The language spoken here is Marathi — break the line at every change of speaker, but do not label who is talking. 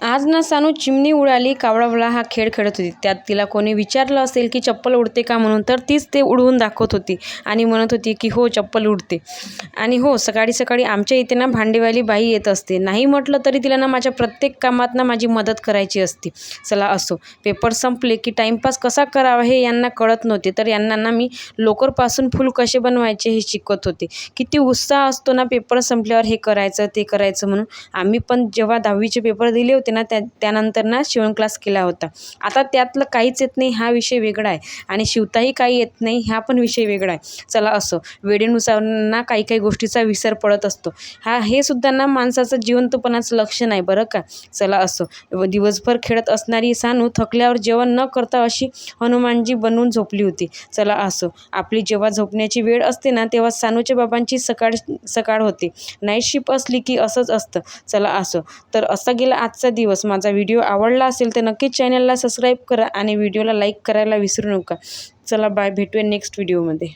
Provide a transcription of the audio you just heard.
आज ना सानू चिमणी उडाली कावळावळा हा खेळ खेळत होती. त्यात तिला कोणी विचारलं असेल की चप्पल उडते का म्हणून, तर तीच ते उडवून दाखवत होती आणि म्हणत होती की हो चप्पल उडते. आणि हो, सकाळी सकाळी आमच्या इथे ना भांडेवाली बाई येत असते. नाही म्हटलं तरी तिला ना माझ्या प्रत्येक कामात ना माझी मदत करायची असते. चला असो, पेपर संपले की टाईमपास कसा करावा हे यांना कळत नव्हते, तर यांना ना मी लोकरपासून फूल कसे बनवायचे हे शिकवत होते. किती उत्साह असतो ना पेपर संपल्यावर हे करायचं ते करायचं म्हणून. आम्ही पण जेव्हा 10वीचे पेपर दिले होते ना त्यानंतर ना शिवण क्लास केला होता. आता त्यातलं काहीच येत नाही हा विषय वेगळा आहे आणि शिवताही काही येत नाही हा पण विषय वेगळा आहे. चला असो, वेळेनुसार ना काही काही गोष्टीचा विसर पडत असतो. हे सुद्धा ना माणसाचं जिवंतपणाचं लक्षण आहे बरं का. चला असो, दिवसभर खेळत असणारी सानू थकल्यावर जेवण न करता अशी हनुमानजी बनवून झोपली होती. चला असो, आपली जेव्हा झोपण्याची वेळ असते ना तेव्हा सानूच्या बाबांची सकाळ होते. नाईट शिफ्ट असली की असंच असतं. चला असो, तर असा गेला आजचा दिवस. माझा व्हिडिओ आवडला असेल तर नक्कीच चॅनलला सबस्क्राईब करा आणि व्हिडिओला लाईक करायला विसरू नका. चला बाय, भेटूया नेक्स्ट व्हिडिओमध्ये.